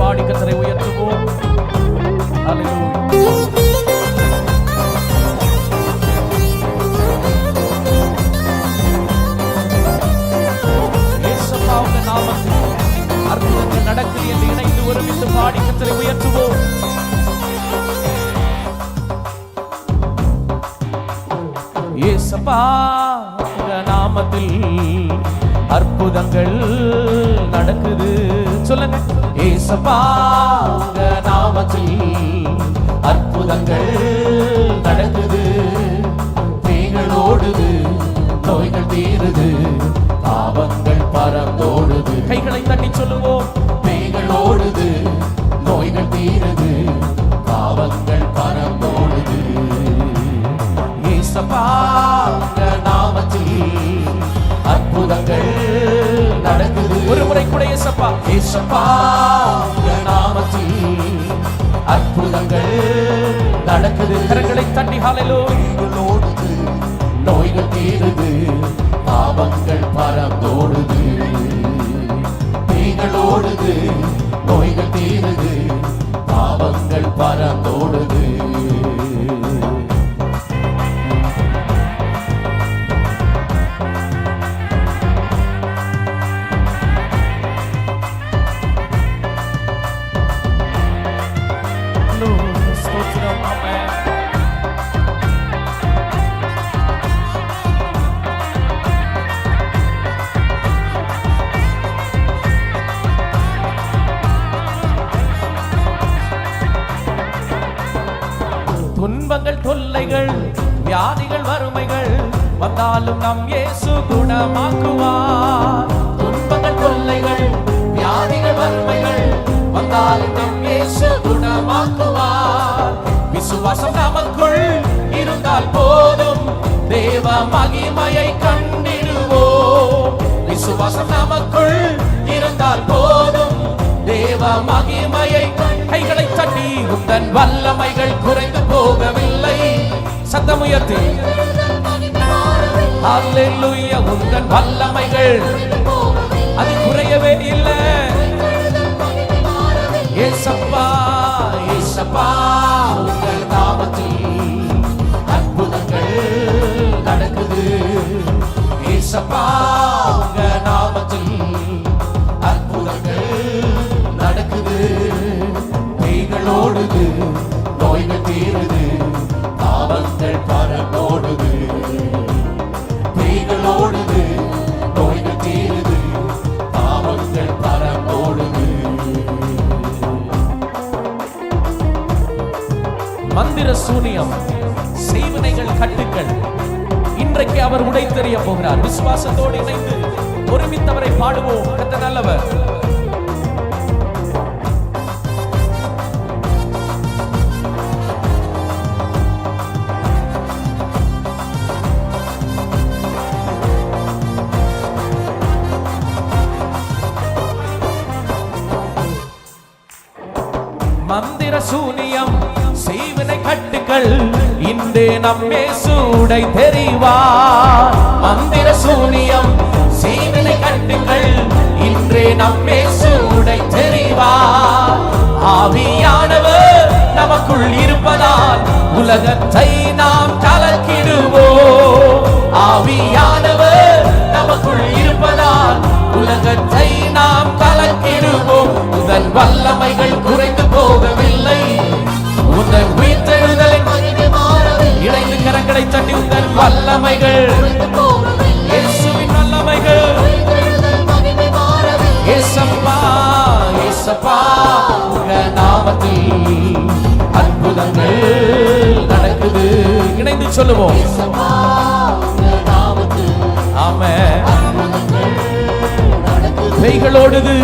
பாடி கர்த்தரை உயர்த்துவோம். இயேசுவின் நாமத்தில் அற்புதங்கள் நடக்குது என்று இணைந்து ஒருமித்து பாடி கர்த்தரை உயர்த்துவோம். இயேசுவின் நாமத்தில் அற்புதங்கள் நடக்குது. சொல்லுங்க. இயேசுவின் நாமத்தில் அற்புதங்கள் நடக்குது. பேய்கள் ஓடுது, நோய்கள் தீருது, பாவங்கள் பறந்தோடுது. கைகளை தட்டி சொல்லுவோம். பேய்கள் ஓடுது, நோய்கள் தீருது, பாவங்கள் பறந்தோடுது. இயேசுவின் நாமத்தில் அற்புதங்கள் நடக்குது. ஒரு முறை கூட இயேசுவின் நாமத்தில் அற்புதங்கள் நடக்குது. கரங்களை தட்டி ஹல்லேலூயா. ஓடுது, நோய்கள் தீருது, பாவங்கள் பறந்தோடுது. பேய்கள் ஓடுது, நோய்கள் தீருது, பாவங்கள் பறந்தோடுது. துன்பங்கள், தொல்லைகள், வியாதிகள், வறுமைகள் வந்தாலும் நம் இயேசு குணமாக்குவார். துன்பங்கள், தொல்லைகள், வியாதிகள், வறுமைகள் வந்தாலும் நம் இயேசு குணமாக்குவார். விசுவாசம் நமக்குள் இருந்தால் போதும், தேவ மகிமையை கண்டிடுவோம். விசுவாசம் நமக்குள் இருந்தால் போதும், தேவ மகிமையை. கைகளை தட்டி உந்தன் வல்லமைகள் குறைந்து போகவில்லை. சத்தம் உயர்த்தி ஹல்லேலூயா. உந்தன் வல்லமைகள் அது குறையவே இல்லை. இயேசப்பா, இயேசப்பா உங்கள் நாமத்தில் அற்புதங்கள் நடக்குது. இயேசப்பா உங்கள் நாமத்தில் அற்புதங்கள் நடக்குது. பேய்கள் ஓடுது, நோய்கள் தீருது, பாவங்கள் பறந்தோடுது. பேய்கள் ஓடுது, நோய்கள் தீருது, பாவங்கள் பறந்தோடுது. மந்திர சூனியம், செய்வினைகள், கட்டுக்கள் இன்றைக்கு அவர் உடைத்தெறிய போகிறார். விசுவாசத்தோடு இணைந்து ஒருமித்தவரை பாடுவோம். கர்த்தர் நல்லவர். மந்திர சூனியம், செய்வினை, கட்டுக்கள் இன்றே நம் இயேசு உடைத்தெறிவார். மந்திர சூனியம், செய்வினை, கட்டுக்கள் இன்றே நம் இயேசு உடைத்தெறிவார். ஆவியானவர் நமக்குள் இருப்பதால் உலகத்தை நாம் கலக்கிடுவோம். ஆவியானவர் நமக்குள் இருப்பதால் உலகத்தை நாம் கலக்கிடுவோம். உந்தன் வல்லமைகள் குறைந்து போகவில்லை. உந்தன் உயிர்த்தெழுதலை இணைந்து கரங்களை தட்டி உந்தன் வல்லமைகள், இயேசுவின் வல்லமைகள். இயேசப்பா, இயேசப்பா உங்கள் நாமத்தில் அற்புதங்கள் நடக்குது. இணைந்து சொல்லுவோம். ஆமென். பேய்கள் ஓடுது,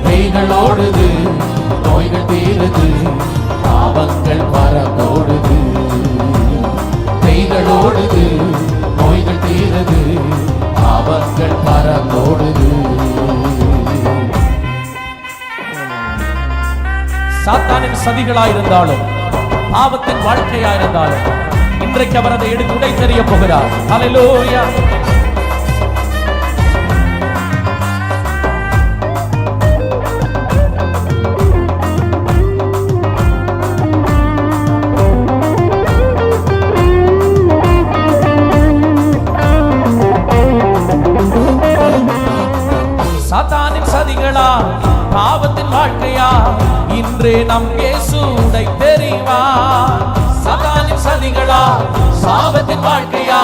பேய்கள் ஓடுது, நோய்கள் தீருது, பாவங்கள் பறந்தோடுது. பேய்கள் ஓடுது, நோய்கள் தீருது, பாவங்கள் பறந்தோடுது. சாத்தானின் சதிகளாயிருந்தாலும், பாவத்தின் வாழ்க்கையாயிருந்தாலும் இன்றைக்கு அவர் அதை எடுத்து உடைத்தெறிய போகிறார். ஹல்லேலூயா. சாத்தானின் சதிகளா பாவத்தின் வாழ்க்கையா இன்றே நம் இயேசு உடை தெரிவார். சாத்தானின் சதிகளா பாவத்தின் வாழ்க்கையா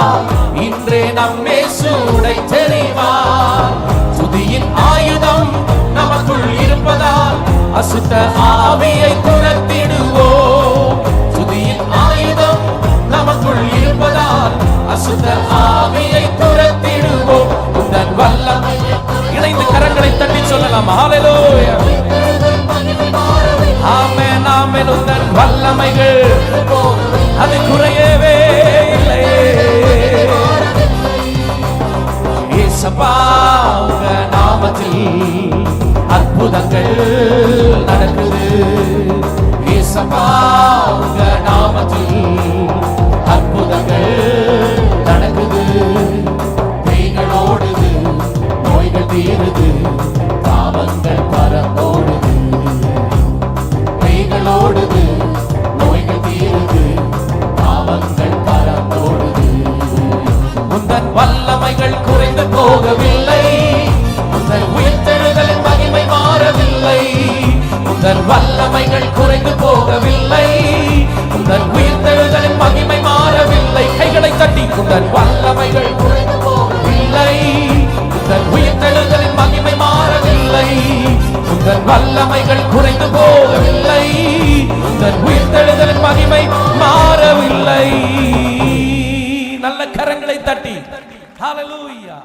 இன்றே நம் இயேசு உடை தெரிவார். துதியின் ஆயுதம் நமக்குள் இருப்பதால் அசுத்த ஆவியை துரத்திடுவோம். துதியின் ஆயுதம் நமக்குள் இருப்பதால் அசுத்த ஆவியை துரத்திடுவோம். உந்தன் வல்லமை இணைந்து கரங்களை தட்டி சொல்லலாம். ஹல்லேலூயா, ஆமென், ஆமென். உந்தன் வல்லமைகள் அது குறையவே இல்லை. இயேசப்பா உங்க நாமத்தில் அற்புதங்கள் நடக்குது. இயேசப்பா உங்க நாமத்தில் அற்புதங்கள் நடக்குது. பேய்கள் ஓடுது, நோய்கள் தீருது, பாவங்கள் பறந்தோடுது. பேய்கள் ஓடுது, நோய்கள் தீருது, பாவங்கள் பறந்தோடுது. உந்தன் வல்லமைகள் குறைந்து போகவில்லை. உந்தன் உயிர்த்தெழுதலின் மகிமை மாறவில்லை. உந்தன் வல்லமைகள் குறைந்து போகவில்லை. உந்தன் உயிர்த்தெழுதலின் மகிமை மாறவில்லை. கைகளை தட்டி உந்தன் வல்லமைகள் குறைந்து போகவில்லை. உந்தன் உயிர்த்தெழுதலின் மகிமை மாறவில்லை. உந்தன் வல்லமைகள் குறைந்து போகவில்லை. உந்தன் உயிர்த்தெழுதலின் மகிமை மாறவில்லை. நல்ல கரங்களை தட்டி ஹல்லேலூயா.